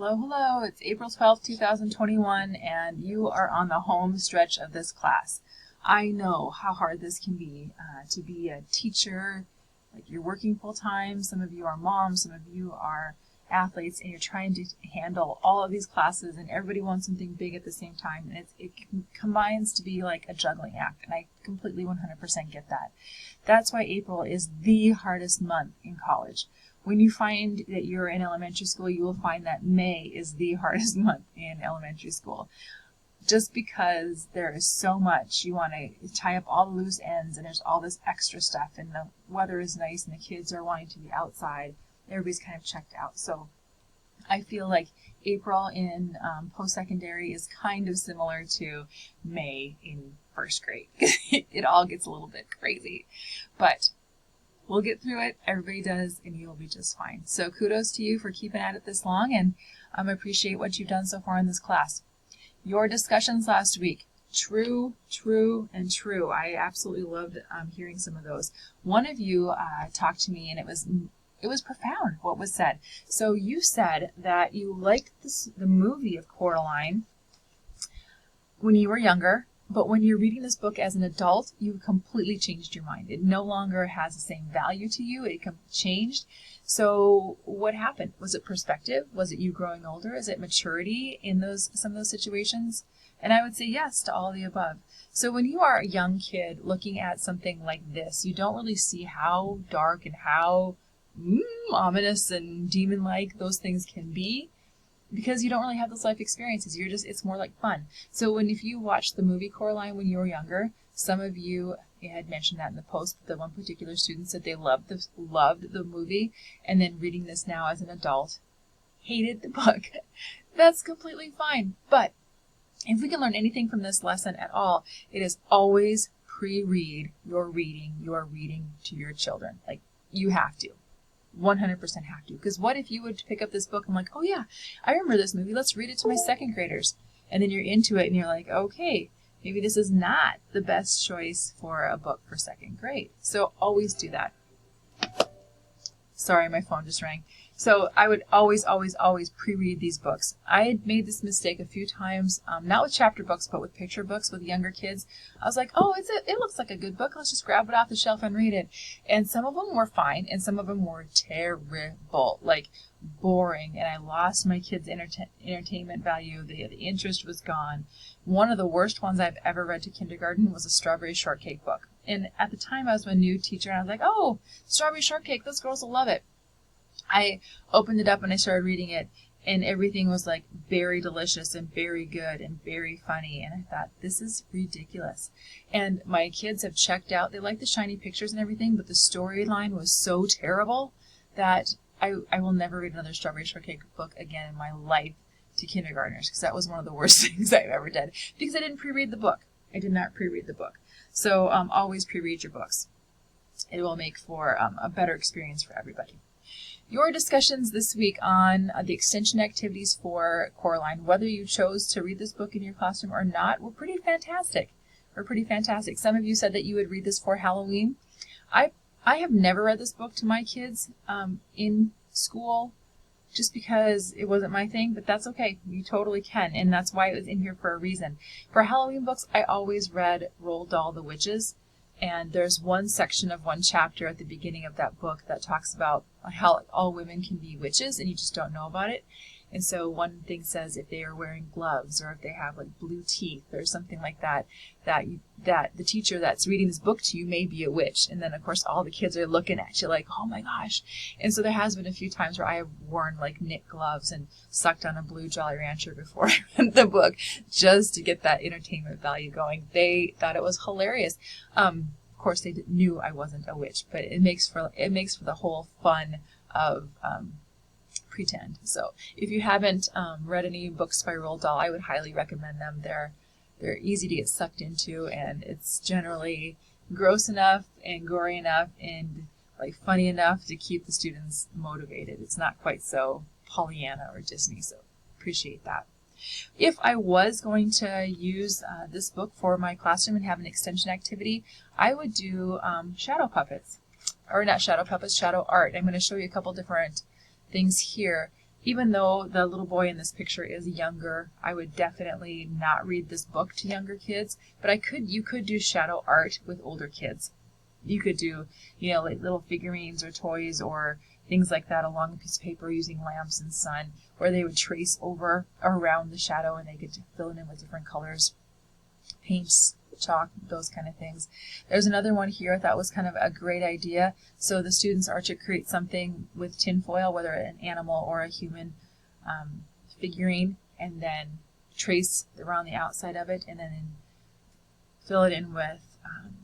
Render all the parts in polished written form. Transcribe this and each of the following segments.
Hello, hello. It's April 12th, 2021, and you are on the home stretch of this class. I know how hard this can be to be a teacher. Like, you're working full time. Some of you are moms, some of you are athletes, and you're trying to handle all of these classes, and everybody wants something big at the same time, and it combines to be like a juggling act, and I completely 100% get that. That's why April is the hardest month in college. When you find that you're in elementary school, you will find that May is the hardest month in elementary school. Just because there is so much, you want to tie up all the loose ends, and there's all this extra stuff, and the weather is nice, and the kids are wanting to be outside. Everybody's kind of checked out. So I feel like April in post-secondary is kind of similar to May in first grade. It all gets a little bit crazy. But we'll get through it. Everybody does, and you'll be just fine. So kudos to you for keeping at it this long, and I appreciate what you've done so far in this class. Your discussions last week, true, and true. I absolutely loved hearing some of those. One of you talked to me, and it was profound what was said. So you said that you liked the movie of Coraline when you were younger, but when you're reading this book as an adult, you completely changed your mind. It no longer has the same value to you. It changed. So what happened? Was it perspective? Was it you growing older? Is it maturity in some of those situations? And I would say yes to all of the above. So when you are a young kid looking at something like this, you don't really see how dark and how ominous and demon-like those things can be, because you don't really have those life experiences. It's more like fun. So if you watched the movie Coraline when you were younger, some of you had mentioned that in the post. The one particular student said they loved the movie, and then reading this now as an adult, hated the book. That's completely fine. But if we can learn anything from this lesson at all, it is always pre-read your reading to your children. Like, you have to. 100% have to. Because what if you would pick up this book and like, oh yeah, I remember this movie, let's read it to my second graders. And then you're into it and you're like, okay, maybe this is not the best choice for a book for second grade. So always do that. Sorry, my phone just rang. So I would always pre-read these books. I had made this mistake a few times, not with chapter books, but with picture books with younger kids. I was like, oh, it looks like a good book. Let's just grab it off the shelf and read it. And some of them were fine, and some of them were terrible, like boring. And I lost my kids' entertainment value. The interest was gone. One of the worst ones I've ever read to kindergarten was a Strawberry Shortcake book. And at the time, I was a new teacher, and I was like, oh, Strawberry Shortcake, those girls will love it. I opened it up and I started reading it, and everything was like very delicious and very good and very funny. And I thought, this is ridiculous. And my kids have checked out. They like the shiny pictures and everything, but the storyline was so terrible that I will never read another Strawberry Shortcake book again in my life to kindergartners, because that was one of the worst things I've ever did, because I didn't pre-read the book. I did not pre-read the book. So always pre-read your books. It will make for a better experience for everybody. Your discussions this week on the extension activities for Coraline, whether you chose to read this book in your classroom or not, were pretty fantastic. Some of you said that you would read this for Halloween. I have never read this book to my kids in school, just because it wasn't my thing, but that's okay. You totally can, and that's why it was in here for a reason. For Halloween books, I always read Roald Dahl the Witches. And there's one section of one chapter at the beginning of that book that talks about how all women can be witches and you just don't know about it. And so one thing says if they are wearing gloves or if they have like blue teeth or something like that, that the teacher that's reading this book to you may be a witch. And then of course all the kids are looking at you like, oh my gosh. And so there has been a few times where I have worn like knit gloves and sucked on a blue Jolly Rancher before I read the book, just to get that entertainment value going. They thought it was hilarious. Of course they knew I wasn't a witch, but it makes for the whole fun of pretend. So if you haven't read any books by Roald Dahl, I would highly recommend them. They're easy to get sucked into, and it's generally gross enough and gory enough and like funny enough to keep the students motivated. It's not quite so Pollyanna or Disney, so appreciate that. If I was going to use this book for my classroom and have an extension activity, I would do shadow puppets. Or not shadow puppets, shadow art. I'm going to show you a couple different things here. even though the little boy in this picture is younger, I would definitely not read this book to younger kids, but you could do shadow art with older kids. You could do, like little figurines or toys or things like that along a piece of paper using lamps and sun, where they would trace over or around the shadow and they could fill it in with different colors, paints, chalk, those kind of things. There's another one here I thought was kind of a great idea. So the students are to create something with tinfoil, whether an animal or a human figurine, and then trace around the outside of it, and then fill it in with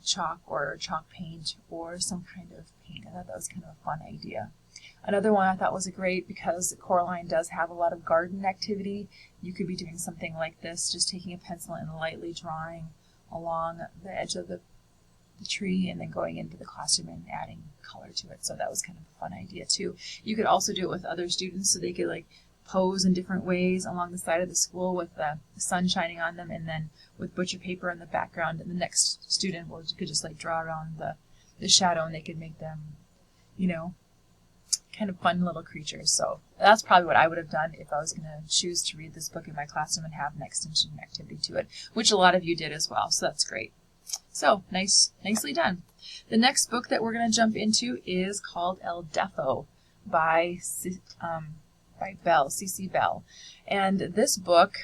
chalk or chalk paint or some kind of paint. I thought that was kind of a fun idea. Another one I thought was great, because Coraline does have a lot of garden activity. You could be doing something like this, just taking a pencil and lightly drawing along the edge of the tree and then going into the classroom and adding color to it. So that was kind of a fun idea too. You could also do it with other students, so they could like pose in different ways along the side of the school with the sun shining on them, and then with butcher paper in the background, and the next student could just like draw around the shadow, and they could make them, kind of fun little creatures. So that's probably what I would have done if I was going to choose to read this book in my classroom and have an extension activity to it, which a lot of you did as well, so that's great. So nicely done. The next book that we're going to jump into is called El Deafo by Bell, C.C. Bell. And this book,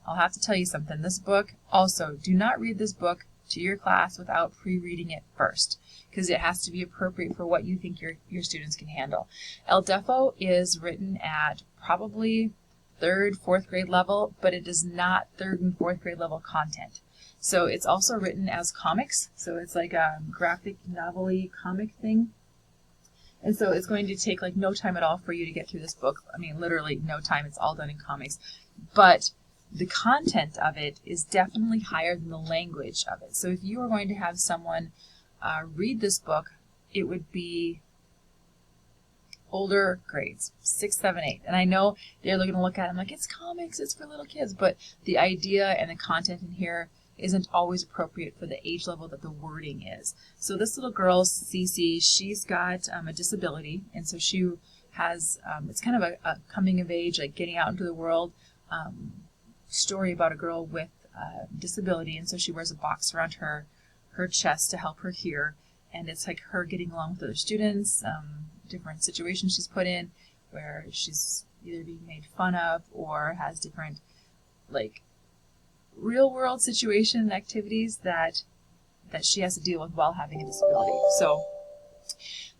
I'll have to tell you something. This book, also, do not read this book to your class without pre-reading it first, because it has to be appropriate for what you think your students can handle. El Deafo is written at probably 3rd, 4th grade level, but it is not 3rd and 4th grade level content. So it's also written as comics, so it's like a graphic novel-y comic thing. And so it's going to take like no time at all for you to get through this book. I mean, literally no time. It's all done in comics. But the content of it is definitely higher than the language of it. So if you are going to have someone read this book, it would be older grades, 6, 7, 8. And I know they're going to look at it like, it's comics, it's for little kids. But the idea and the content in here isn't always appropriate for the age level that the wording is. So this little girl, Cece, she's got a disability, and so she has, it's kind of a coming of age, like getting out into the world story about a girl with disability, and so she wears a box around her chest to help her hear, and it's like her getting along with other students, different situations she's put in where she's either being made fun of or has different like real world situation and activities that she has to deal with while having a disability. So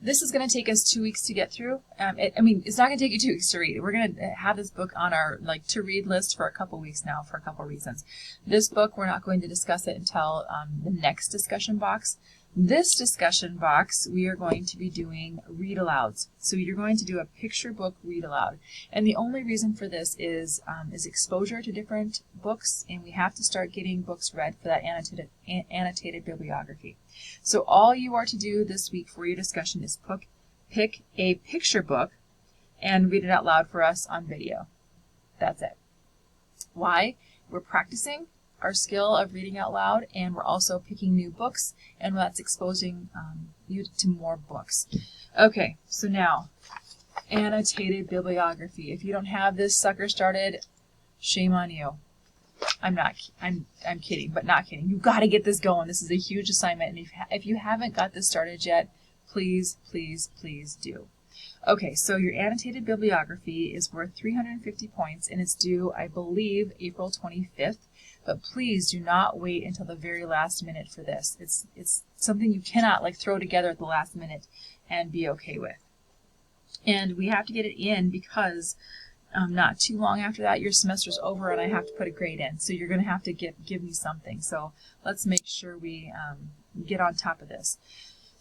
this is going to take us 2 weeks to get through. It's not going to take you 2 weeks to read. We're going to have this book on our to read list for a couple weeks now for a couple reasons. This book, we're not going to discuss it until the next discussion box. This discussion box, we are going to be doing read alouds. So you're going to do a picture book read aloud. And the only reason for this is exposure to different books, and we have to start getting books read for that annotated bibliography. So all you are to do this week for your discussion is pick a picture book and read it out loud for us on video. That's it. Why? We're practicing our skill of reading out loud, and we're also picking new books, and that's exposing you to more books. Okay, so now, annotated bibliography. If you don't have this sucker started, shame on you. I'm kidding, but not kidding. You've got to get this going. This is a huge assignment, and if you haven't got this started yet, please, please, please do. Okay, so your annotated bibliography is worth 350 points, and it's due, I believe, April 25th. But please do not wait until the very last minute for this. It's something you cannot throw together at the last minute and be okay with. And we have to get it in because not too long after that your semester's over and I have to put a grade in. So you're going to have to give me something. So let's make sure we get on top of this.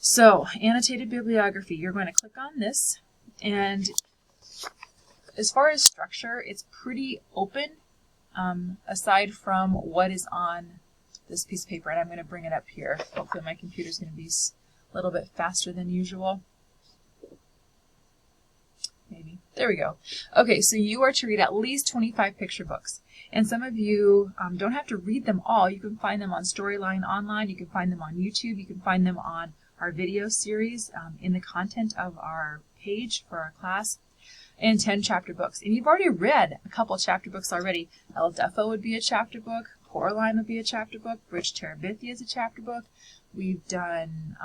So annotated bibliography, you're going to click on this, and as far as structure, it's pretty open. Aside from what is on this piece of paper, and I'm going to bring it up here. Hopefully my computer's going to be a little bit faster than usual. Maybe. There we go. Okay, so you are to read at least 25 picture books. And some of you don't have to read them all. You can find them on Storyline Online. You can find them on YouTube. You can find them on our video series in the content of our page for our class. and 10 chapter books. And you've already read a couple chapter books already. El Deafo would be a chapter book. Coraline would be a chapter book. Bridge Terabithia is a chapter book. We've done,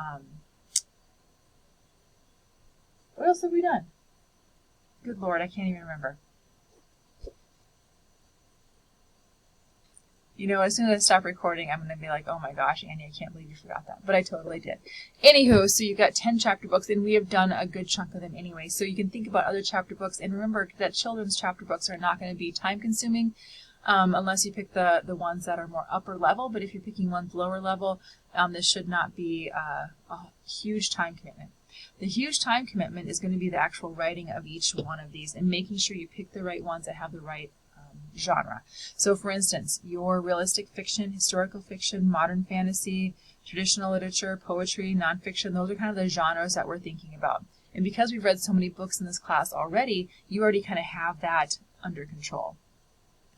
what else have we done? Good Lord, I can't even remember. You know, as soon as I stop recording, I'm going to be like, oh my gosh, Annie, I can't believe you forgot that. But I totally did. Anywho, so you've got 10 chapter books, and we have done a good chunk of them anyway. So you can think about other chapter books, and remember that children's chapter books are not going to be time-consuming unless you pick the ones that are more upper level. But if you're picking ones lower level, this should not be a huge time commitment. The huge time commitment is going to be the actual writing of each one of these and making sure you pick the right ones that have the right genre. So for instance, your realistic fiction, historical fiction, modern fantasy, traditional literature, poetry, nonfiction, those are kind of the genres that we're thinking about. And because we've read so many books in this class already, you already kind of have that under control.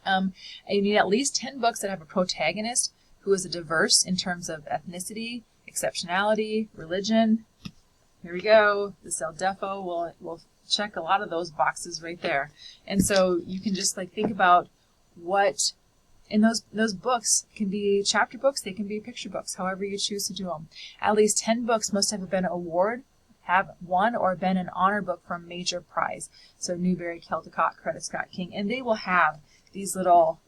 And you need at least 10 books that have a protagonist who is diverse in terms of ethnicity, exceptionality, religion. Here we go. This El Deafo will check a lot of those boxes right there. And so you can just like think about what, and those books can be chapter books, they can be picture books, however you choose to do them. At least 10 books must have been an award, have won or been an honor book from major prize. So Newbery, Caldecott, Coretta Scott King, and they will have these little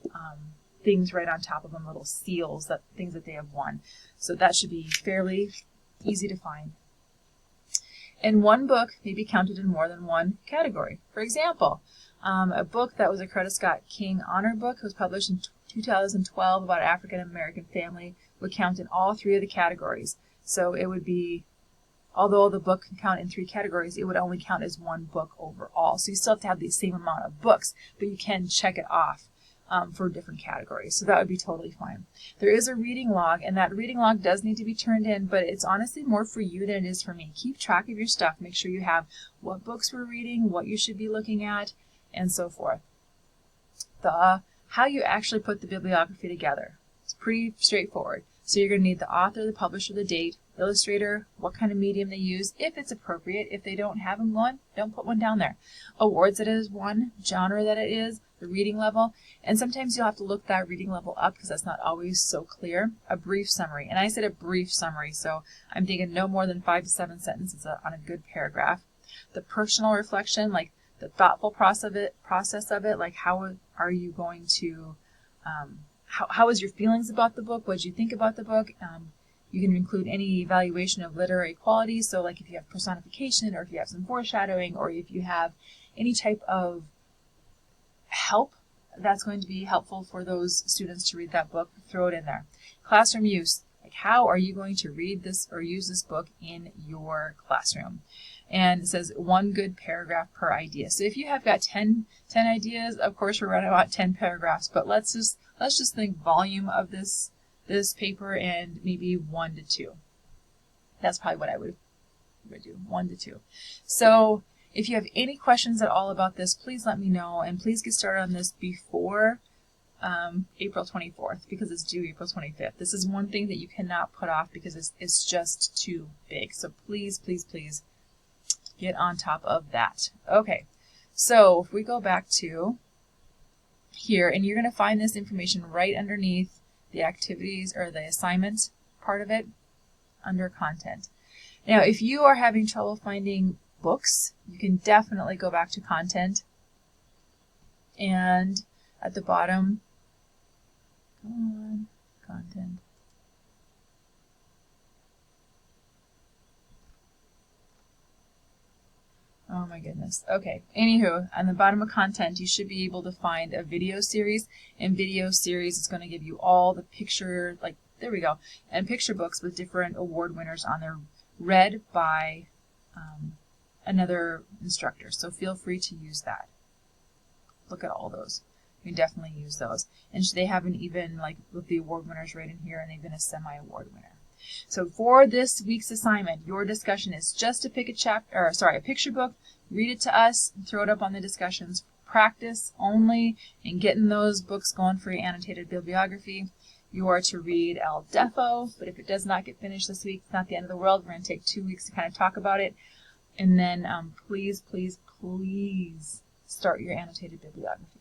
things right on top of them, little seals, things that they have won. So that should be fairly easy to find. And one book may be counted in more than one category. For example, a book that was a Coretta Scott King honor book was published in 2012 about an African American family would count in all 3 of the categories. So it would be, although the book can count in 3 categories, it would only count as one book overall. So you still have to have the same amount of books, but you can check it off for different categories. So that would be totally fine. There is a reading log, and that reading log does need to be turned in, but it's honestly more for you than it is for me. Keep track of your stuff. Make sure you have what books we're reading, what you should be looking at, and so forth. How you actually put the bibliography together. It's pretty straightforward. So you're going to need the author, the publisher, the date, illustrator, what kind of medium they use, if it's appropriate. If they don't have one, don't put one down there. Awards that it is won, genre that it is, the reading level, and sometimes you'll have to look that reading level up because that's not always so clear. A brief summary, and I said a brief summary, so I'm thinking no more than 5 to 7 sentences on a good paragraph. The personal reflection, like the thoughtful process of it, like how are you going to, how is your feelings about the book? What did you think about the book? You can include any evaluation of literary quality, so like if you have personification, or if you have some foreshadowing, or if you have any type of help that's going to be helpful for those students to read that book, throw it in there. Classroom use, like how are you going to read this or use this book in your classroom? And it says 1 good paragraph per idea. So if you have got 10 ideas, of course we're running about 10 paragraphs, but let's just think volume of this paper, and maybe 1 to 2. That's probably what I would do, 1 to 2. So if you have any questions at all about this, please let me know, and please get started on this before April 24th, because it's due April 25th. This is one thing that you cannot put off because it's just too big. So please, please, please get on top of that. Okay, so if we go back to here, and you're going to find this information right underneath the activities or the assignment part of it under content. Now, if you are having trouble finding books, you can definitely go back to content, and at the bottom, come on, content. Oh my goodness. Okay, anywho, on the bottom of content, you should be able to find a video series, and video series is going to give you all the picture, like, there we go, and picture books with different award winners on there, read by another instructor. So feel free to use that. Look at all those. You can definitely use those. And they haven't even, like, with the award winners right in here, and they've been a semi-award winner. So for this week's assignment, your discussion is just to pick a picture book, read it to us, and throw it up on the discussions. Practice only in getting those books going for your annotated bibliography. You are to read El Deafo, but if it does not get finished this week, it's not the end of the world. We're going to take 2 weeks to kind of talk about it. And then please, please, please start your annotated bibliography.